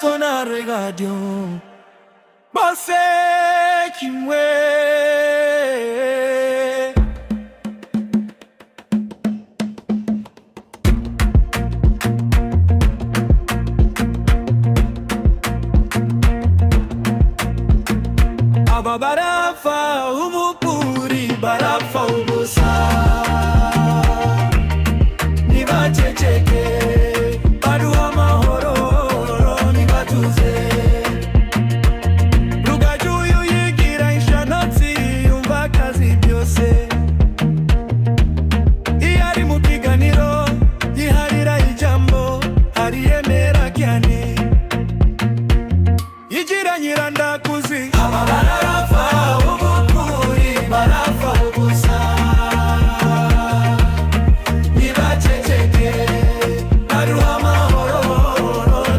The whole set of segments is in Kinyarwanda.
Lorenzo na regadio bose kimwe. Aba barafa ubukuri barafa ubusa, nibaceceke baduha amahoro nibatuze. Rugaju yigira inshanotsi yumva akazi byose, iyo ari mu kiganiro yiharira ijambo ariyemera cyane, yigira nyirandakuzi. Aba barafa ubukuri barafa ubusa, nibaceceke baduha amahoro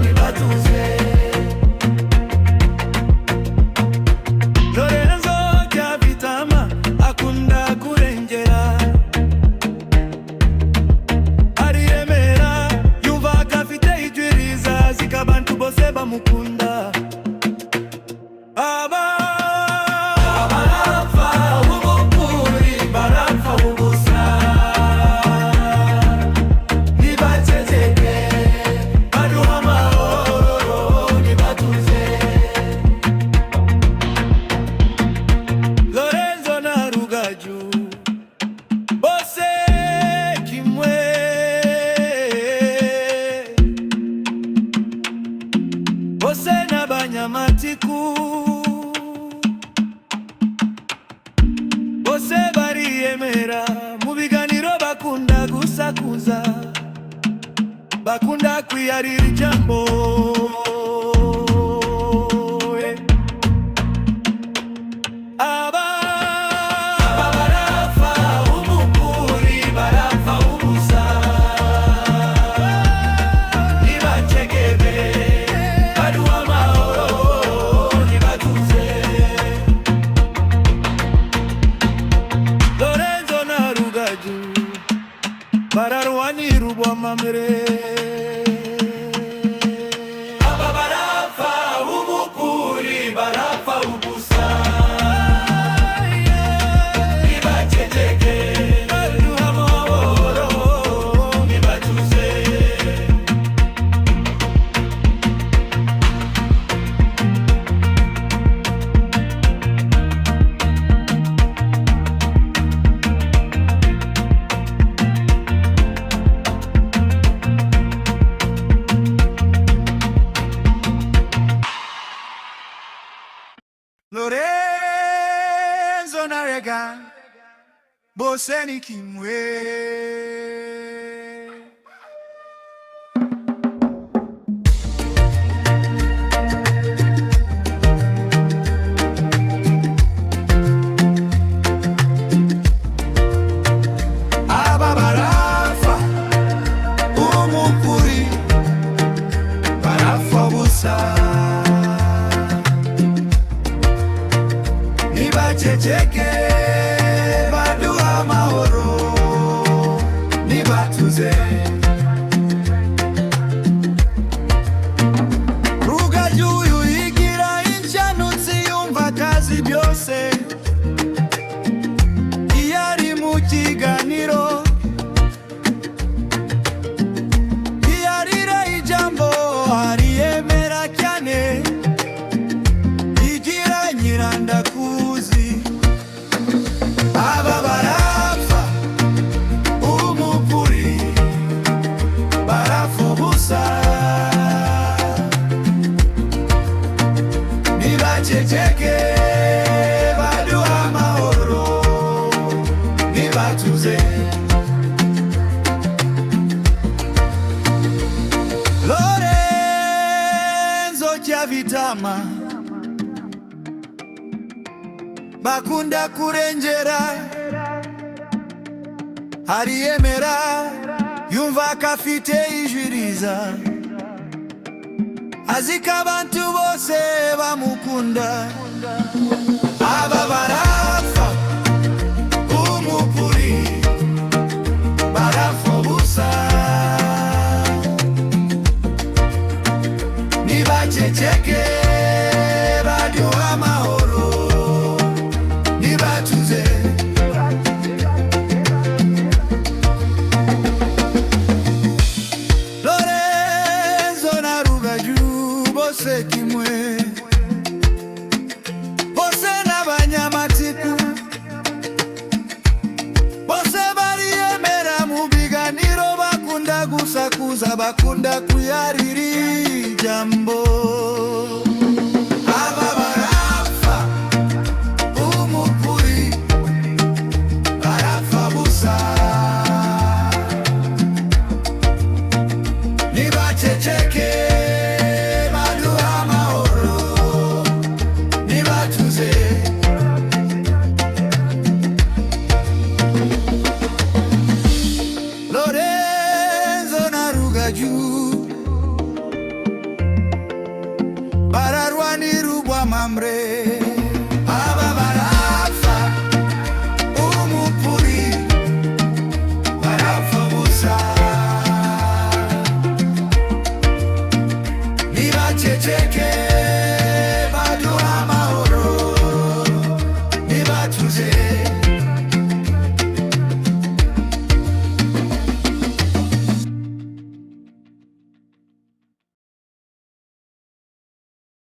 nibatuze. Lorenzo Byabitama akunda kurengera, ariyemera yumva akafite ijwi riza zikabantu bose bamukunda. Aba barafa ubukuri barafa ubusa, nibaceceke baduha amahoro nibatuze. Lorenzo na Rugaju bose kimwe, bose n'abanyamatiku, bose bariyemera mu biganiro, bakunda gusakuza, bakunda kwiyarira ijambo. Aba barafa ubukuri barafa ubusa, nibaceceke baduha amahoro nibatuze. Lorenzo na Rugaju bararwanira ubwamamare. Aba barafa ubukuri barafa ubusa, nibaceceke baduha amahoro nibatuze. Lorenzo na rega bose ni kimwe. Aba barafa ubukuri barafa ubusa, nibaceceke baduha amahoro nibatuze. Rugaju yigira inshanutsi yumva akazi byose, iyo ari mu kiganiro yiyarira ijambo ariyemera cyane, yigira nyirandakuzi. Aba barafa ubukuri barafa ubusa, nibaceceke baduha amahoro nibatuze. Lorenzo Byabitama bakunda kurengera, ariyemera yumva akafite ijwi riza aziko abantu bose bamukunda. Aba barafa ubukuri barafa ubusa, nibaceceke nibaceceke baduha amahoro nibatuze. Lorenzo na Rugaju bose kimwe, bose n'abanyamatiku, bose bariyemera mu biganiro, bakunda gusakuza, bakunda kuyarira ijambo. Aba barapfa umukuri, barapfa busa, nibaceceke baduha amahoro nibatuze. Lorenzo na Rugaju bararwanira urw'amamre, aba barapfa umupuri, barapfa busa, nibaceceke